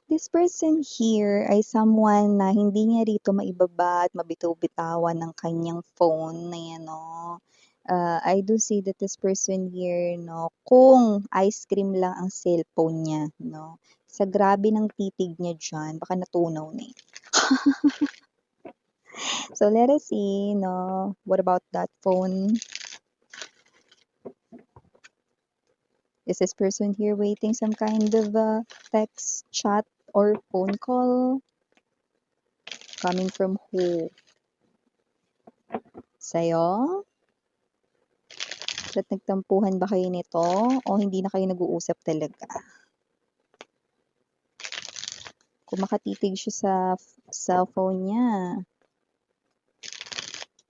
This person here ay someone na hindi niya rito maibaba at mabitaw-bitawan ng kanyang phone na yan, 'no. I do see that this person here, 'no, kung ice cream lang ang cellphone niya, 'no, sa grabe ng titig niya diyan baka natunaw na, eh. So let us see, 'no, what about that phone? Is this person here waiting some kind of text, chat, or phone call? Coming from who? Sa'yo? Ba't nagtampuhan ba kayo nito o hindi na kayo nag-uusap talaga? Kung makatitig siya sa cellphone niya,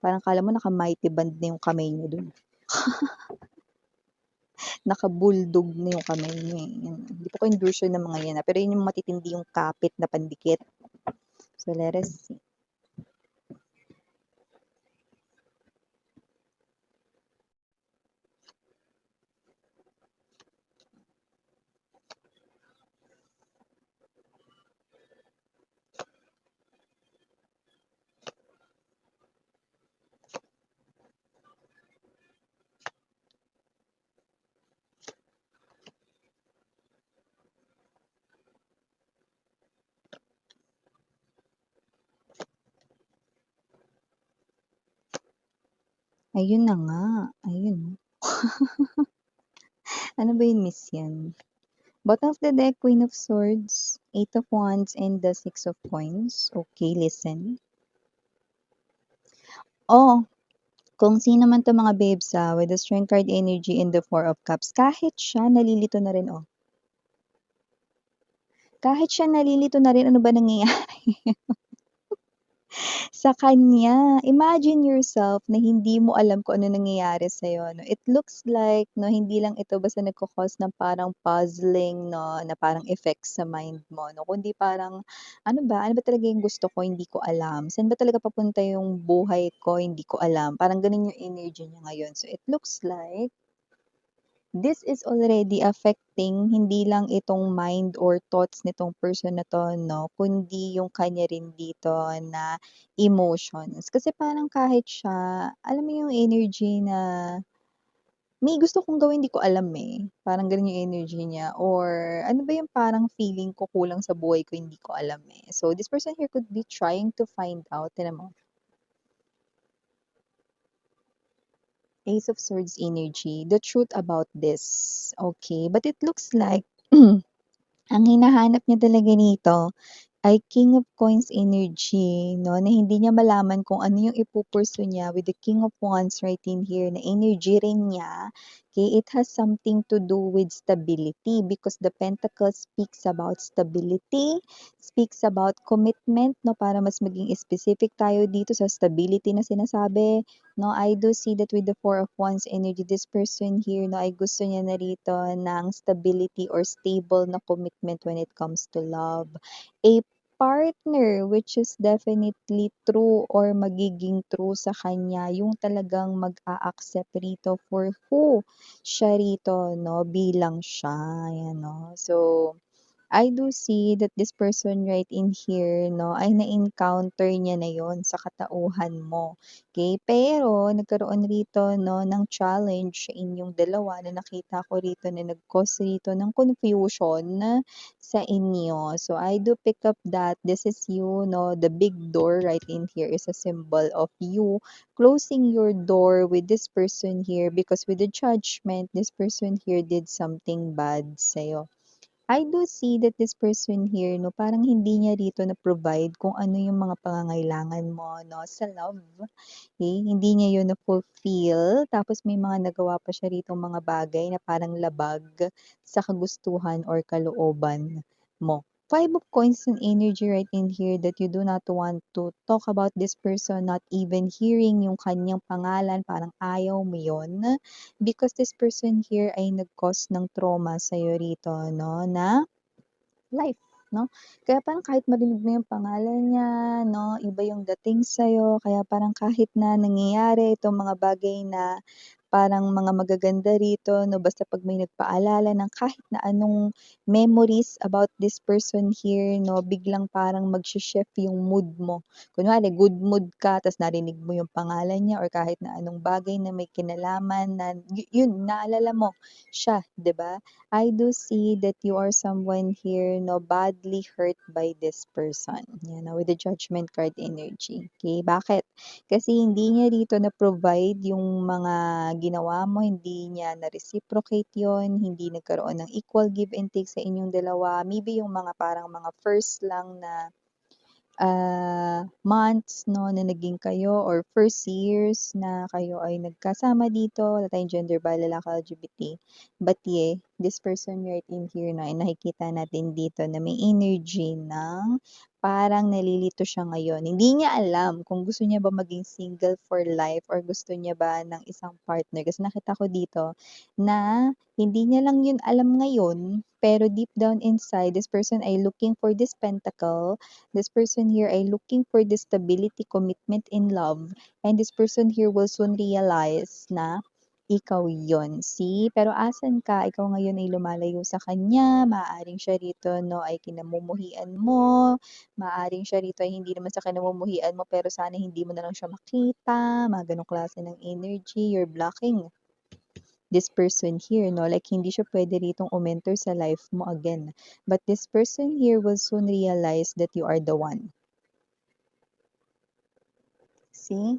parang akala mo naka-mighty band na yung kamay niya dun. Naka-bulldog na yung kamay niya, eh. Hindi po ko endorse ng mga yan, pero yun yung matitindi yung kapit na pandikit. So let us see. Ayun na nga, ayun. Ano ba yun, miss yan? Bottom of the deck, Queen of Swords, Eight of Wands, and the Six of Coins. Okay, listen. Oh, kung sino man 'to mga babes, with the Strength card energy and the Four of Cups, kahit siya nalilito na rin, oh. Kahit siya nalilito na rin, ano ba nangyayari sa kanya. Imagine yourself na hindi mo alam kung ano nangyayari sa'yo, 'no. It looks like, 'no, hindi lang ito basta nagko-cause ng parang puzzling, 'no, na parang effects sa mind mo, 'no, kundi parang, ano ba talaga yung gusto ko, hindi ko alam. Saan ba talaga papunta yung buhay ko, hindi ko alam. Parang gano'n yung energy niya ngayon. So, it looks like this is already affecting hindi lang itong mind or thoughts nitong person na 'to, 'no, kundi yung kanya rin dito na emotions. Kasi parang kahit siya, alam mo yung energy na, may gusto kong gawin, di ko alam, eh. Parang gano'n yung energy niya or ano ba yung parang feeling ko kulang sa buhay ko, hindi ko alam, eh. So, this person here could be trying to find out, tignan mo. Ace of Swords energy, the truth about this. Okay, but it looks like ang hinahanap niya talaga nito ay King of Coins energy, 'no, na hindi niya malaman kung ano yung niya with the King of Wands right in here na energy rin niya. Okay, it has something to do with stability because the Pentacle speaks about stability, speaks about commitment, 'no, para mas maging specific tayo dito sa stability na sinasabi, 'no. I do see that with the Four of Wands energy, this person here, 'no, ay gusto niya na rito ng stability or stable na commitment when it comes to love. A partner which is definitely true or magiging true sa kanya, yung talagang mag-a-accept rito for who siya rito, 'no, bilang siya, ayan, 'no. So, I do see that this person right in here, 'no, ay na-encounter niya na yon sa katauhan mo, okay. Pero nagkaroon rito, 'no, ng challenge sa inyong dalawa na nakita ko rito na nag-cause rito ng confusion sa inyo. So, I do pick up that this is you, 'no, the big door right in here is a symbol of you closing your door with this person here because with the judgment, this person here did something bad sa'yo. I do see that this person here, 'no, parang hindi niya rito na-provide kung ano yung mga pangangailangan mo, 'no, sa love. Okay, hindi niya yun na-fulfill tapos may mga nagawa pa siya ritong mga bagay na parang labag sa kagustuhan or kalooban mo. Five of Coins and energy right in here that you do not want to talk about this person, not even hearing yung kanyang pangalan, parang ayaw mo yun. Because this person here ay nag-cause ng trauma sa'yo rito, 'no, na life, 'no. Kaya parang kahit marinig mo yung pangalan niya, 'no, iba yung dating sa'yo kaya parang kahit na nangyayari itong mga bagay na parang mga magaganda rito 'no, basta 'pag may nagpaalala ng kahit na anong memories about this person here 'no, biglang parang magshi-shift yung mood mo. Kunwari good mood ka ta's narinig mo yung pangalan niya or kahit na anong bagay na may kinalaman na yun naalala mo siya, 'di ba? I do see that you are someone here no badly hurt by this person. Yan, with the judgment card energy. Okay, bakit? Kasi hindi niya dito na-provide yung mga ginawa mo, hindi niya na-reciprocate yon, hindi nagkaroon ng equal give and take sa inyong dalawa. Maybe yung mga parang mga first lang na months 'no, na naging kayo or first years na kayo ay nagkasama dito, wala tayong gender ba, lalaki, LGBT. But yeah, this person right in here na nakikita natin dito na may energy ng parang nalilito siya ngayon. Hindi niya alam kung gusto niya ba maging single for life or gusto niya ba ng isang partner. Kasi nakita ko dito na hindi niya lang yun alam ngayon, pero deep down inside, this person ay looking for this pentacle. This person here ay looking for the stability, commitment in love, and this person here will soon realize na ikaw yon. See? Pero asan ka? Ikaw ngayon ay lumalayo sa kanya, maaaring siya rito no ay kinamumuhian mo, maaaring siya rito ay hindi naman sa kinamumuhian mo pero sana hindi mo na lang siya makita, mga ganong klase ng energy, you're blocking this person here, no? Like, hindi siya pwede ritong umenter sa life mo again. But this person here will soon realize that you are the one. See?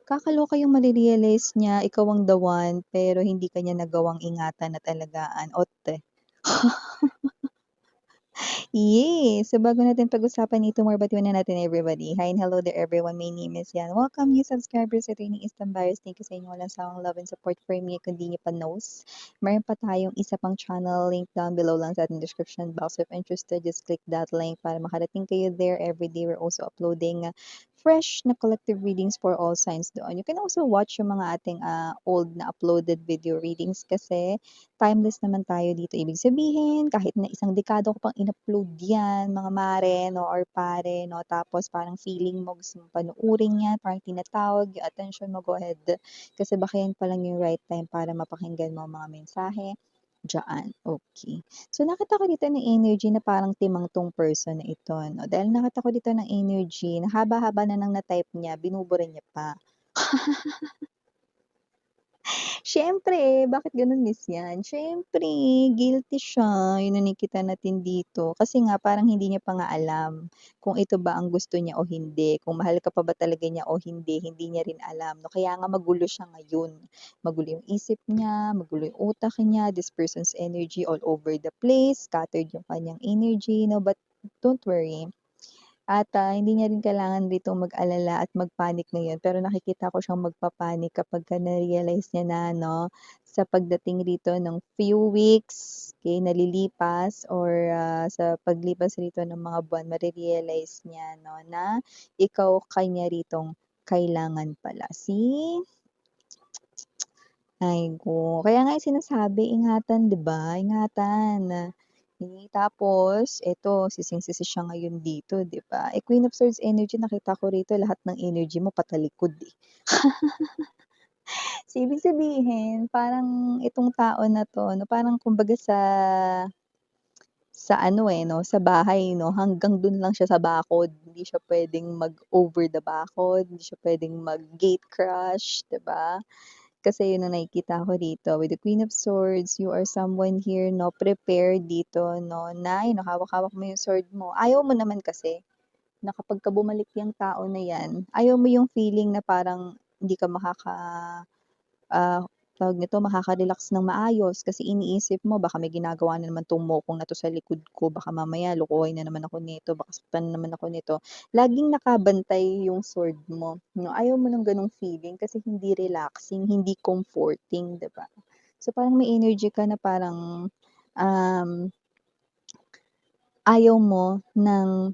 Kakaloka yung mare-realize niya ikaw ang the one, pero hindi ka niya nagawang ingatan at alagaan. Otte. Yes! So, bago natin pag-usapan ito more, batiwan na natin everybody. Hi and hello there everyone. My name is Yan. Welcome new subscribers sa Training Eastern Buyers. Thank you sa inyo walang sawang love and support for me. Kung di niyo pa knows, mayroon pa tayong isa pang channel. Link down below lang sa ating description box. If interested, just click that link para makarating kayo there. Every day, we're also uploading fresh na collective readings for all signs doon. You can also watch yung mga ating old na uploaded video readings kasi timeless naman tayo dito. Ibig sabihin, kahit na isang dekada ko pang in-upload yan, mga mare, no, or pare, no, tapos parang feeling mo gusto mong panuorin yan, parang tinatawag yung attention mo, go ahead. Kasi baka yan pa lang yung right time para mapakinggan mo ang mga mensahe. Diyan, okay. So, nakita ko dito ng energy na parang timang tong person na ito, no? Dahil nakita ko dito ng energy na haba-haba na nang na-type niya, binubura niya pa. Siyempre, bakit gano'n, Miss Yan? Siyempre, guilty siya, yun ang nakikita natin dito. Kasi nga parang hindi niya pa nga alam kung ito ba ang gusto niya o hindi, kung mahal ka pa ba talaga niya o hindi niya rin alam 'no. Kaya nga magulo siya ngayon. Magulo yung isip niya, magulo yung utak niya, this person's energy all over the place, scattered yung kanyang energy 'no. But don't worry, at hindi niya rin kailangan ditong mag-alala at mag-panic ngayon, pero nakikita ko siyang magpa-panic kapagka na-realize niya na 'no, sa pagdating rito ng few weeks, okey, nalilipas or sa paglipas rito ng mga buwan mare-realize niya 'no, na ikaw kanya ritong kailangan pala. See? Ay kaya nga yung sinasabi ingatan 'di ba, ingatan. Tapos eto sising-sisi siya ngayon dito 'di ba, Queen of Swords energy nakita ko rito lahat ng energy mo patalikod, eh. So, ibig sabihin parang itong tao na 'to 'no, parang kumbaga sa ano, no, sa bahay 'no, hanggang dun lang siya sa bakod. Hindi siya puwedeng mag-over the bakod, hindi siya puwedeng mag-gate crash, 'di ba? Kasi yun ang nakikita ko dito with the Queen of Swords, you are someone here 'no, prepared dito 'no, na yun hawak-hawak mo yung sword mo. Ayaw mo naman kasi na kapagka bumalik yang tao na yan, ayaw mo yung feeling na parang hindi ka ah, tawag nito, makaka-relax ng maayos kasi iniisip mo baka may ginagawa na naman 'tong mokong na 'to sa likod ko, baka mamaya lokohin na naman ako nito, baka saktan na naman ako nito. Laging nakabantay yung sword mo 'no, ayaw mo ng gano'ng feeling kasi hindi relaxing, hindi comforting, 'di ba? So, parang may energy ka na parang, um, ayaw mo ng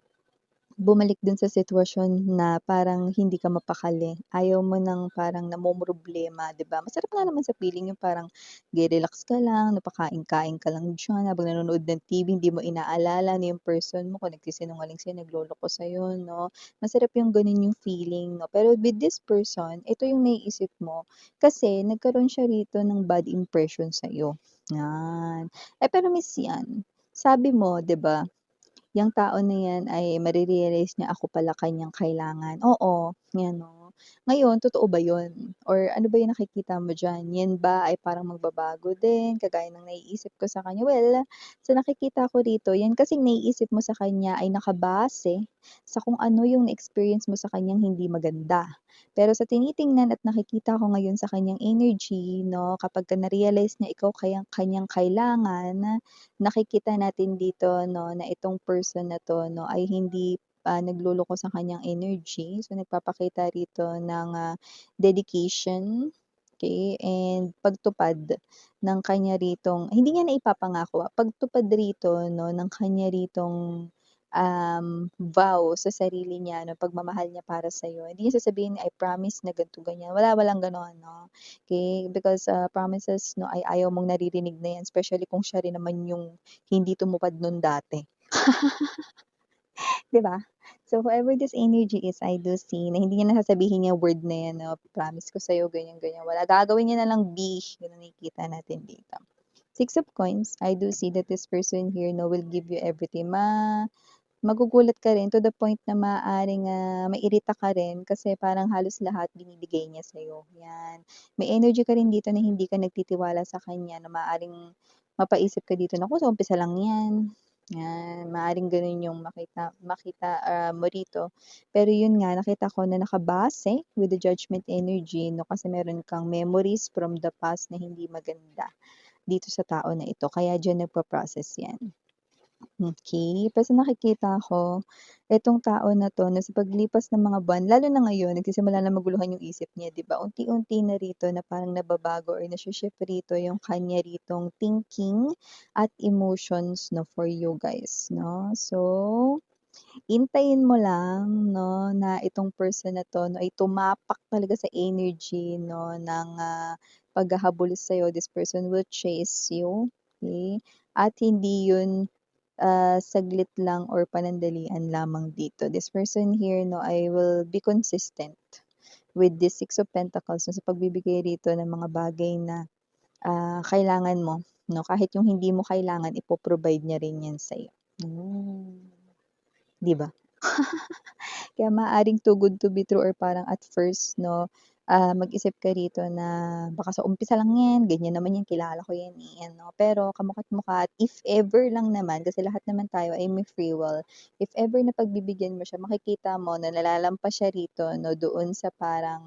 bumalik dun sa sitwasyon na parang hindi ka mapakali. Ayaw mo ng parang namomroblema, 'di ba? Masarap nga naman sa feeling yung parang nagre-relax ka lang, napakain-kain ka lang diyan habang nanonood ng TV, hindi mo inaalala na yung person mo kung nagsisinungaling sa'yo, nagloloko sa'yo, 'no? Masarap yung gano'n yung feeling, 'no? Pero with this person, ito yung naiisip mo kasi nagkaroon siya rito ng bad impression sa'yo, 'yan. Eh, pero Miss 'yan, sabi mo, 'di ba, yang tao na yan ay niya ako pala kanyang kailangan. Oo, yan 'no. Ngayon, totoo ba yun? Or ano ba yung nakikita mo diyan? Yan ba ay parang magbabago din kagaya ng naiisip ko sa kanya? Well, sa nakikita ko rito, yan kasing naiisip mo sa kanya ay nakabase sa kung ano yung na-experience mo sa kanyang hindi maganda. Pero sa tinitingnan at nakikita ko ngayon sa kanyang energy 'no, kapagka na-realize niya ikaw kanyang kailangan, nakikita natin dito 'no, na itong person na 'to 'no, ay hindi, nagloloko sa kanyang energy. So, nagpapakita rito ng, dedication, okey, and pagtupad ng kanya ritong hindi niya naipapangako, pagtupad rito 'no, ng kanya ritong, vow sa sarili niya 'no, pagmamahal niya para sa'yo. Hindi niya sasabihin, "I promise na ganito, ganyan." Walang gano'n 'no. Okay, because, promises 'no ay ayaw mong naririnig na 'yan especially kung siya rin naman yung hindi tumupad nun dati, 'di ba? So, whoever this energy is, I do see na hindi niya na sasabihin yung word na 'yan na, "Promise ko sa'yo ganyan, ganyan." Wala, gagawin niya na lang be, yun ang nakikita natin dito. Six of Coins, I do see that this person here 'no will give you everything. Magugulat ka rin to the point na maaaring, mairita ka rin kasi parang halos lahat binibigay niya sa'yo, 'yan. May energy ka rin dito na hindi ka nagtitiwala sa kanya na maaaring mapaisip ka dito, "Naku, sa umpisa lang 'yan." 'Yan, maaaring gano'n yung makita makita, mo rito. Pero yun nga, nakita ko na nakabase with the Judgment energy 'no, kasi meron kang memories from the past na hindi maganda dito sa tao na ito kaya diyan nagpo-process 'yan. Okey, pero sa nakikita ko, itong tao na 'to na sa paglipas ng mga buwan lalo na ngayon nagsisimula na maguluhan yung isip niya 'di ba, unti-unti na rito na parang nababago or nashi-shift rito yung kanya ritong thinking at emotions 'no, for you guys 'no. So, hintayin mo lang 'no, na itong person na 'to 'no, ay tumapak talaga sa energy 'no ng, paghahabol sa'yo. This person will chase you, okey, at hindi yun saglit lang or panandalian lamang dito. This person here 'no, I will be consistent with this Six of Pentacles 'no, sa pagbibigay rito ng mga bagay na, kailangan mo 'no, kahit yung hindi mo kailangan ipo-provide niya rin 'yan sa'yo. Hmm, 'di ba? Kaya maaaring too good to be true or parang at first 'no, mag-isip ka rito na baka sa umpisa lang 'yan, ganyan naman 'yan, kilala ko 'yan, eh, ano. Pero kamukha't mukha at if ever lang naman, kasi lahat naman tayo ay may free will, if ever na pagbibigyan mo siya, makikita mo na nalalampas siya rito 'no, doon sa parang,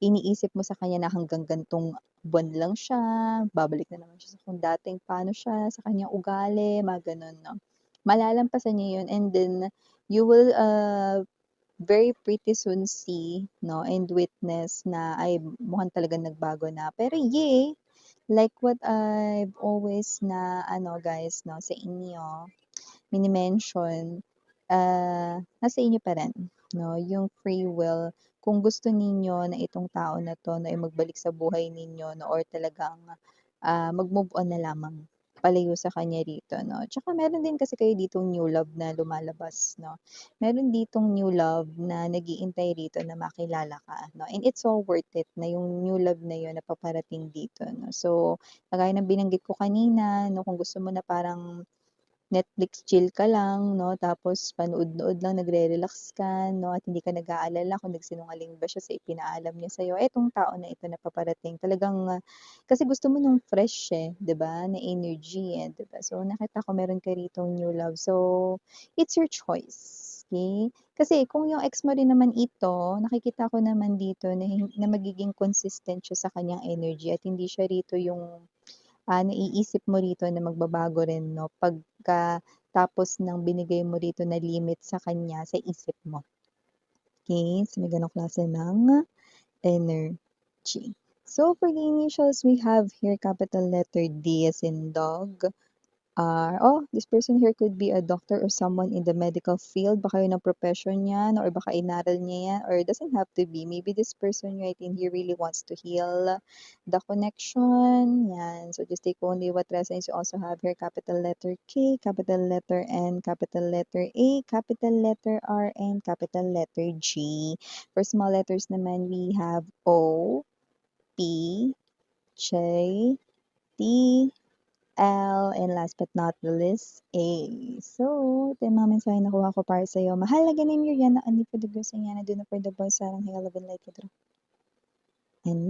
iniisip mo sa kanya na hanggang gan'tong buwan lang siya, babalik na naman siya sa kung dating paano siya, sa kanyang ugali, mga gano'n 'no. Malalampasan niya 'yun and then you will, very pretty soon see 'no, and witness na, ay mukhang talagang nagbago na. Pero yay! Like what I've always na ano guys 'no, sa inyo, mini-mention, nasa inyo pa rin 'no, yung free will. Kung gusto ninyo na itong tao na 'to na ay magbalik sa buhay ninyo 'no, or talagang, mag-move on na lamang, palayo sa kanya rito 'no. Tsaka meron din kasi kayo ditong new love na lumalabas 'no. Meron ditong new love na nag-iintay rito na makilala ka 'no, and it's so worth it na yung new love na yun na paparating dito 'no. So, kagaya ng binanggit ko kanina 'no, kung gusto mo na parang Netflix chill ka lang 'no, tapos panood-nood lang, nagre-relax ka 'no, at hindi ka nag-aalala kung nagsinungaling ba siya sa ipinaalam niya sa'yo, etong tao na ito na paparating talagang, kasi gusto mo nung fresh, 'di ba, na energy, 'di ba? So, nakita ko meron ka ritong new love. So, it's your choice, okey? Kasi kung yung ex mo rin naman ito, nakikita ko naman dito na magiging consistent siya sa kanyang energy at hindi siya rito yung naiisip mo rito na magbabago rin 'no, pagkatapos ng binigay mo rito na limit sa kanya sa isip mo, okey? So, may gano'ng klase ng energy. So, for the initials we have here capital letter D as in dog, R. Oh, this person here could be a doctor or someone in the medical field. Baka yun ang profession niya, or baka inaral niya yan, or it doesn't have to be. Maybe this person right in here really wants to heal the connection. Yan. So just take only what resonates. You also have here capital letter K, capital letter N, capital letter A, capital letter R, and capital letter G. For small letters naman, we have O, P, J, T, L, and last but not the least, A. So, ito yung mga mensahe na nakuha ko para sa'yo. Mahalaga na yun yan na ani po the girls na yan. Na do na for the boys. Sarang hell of a light. And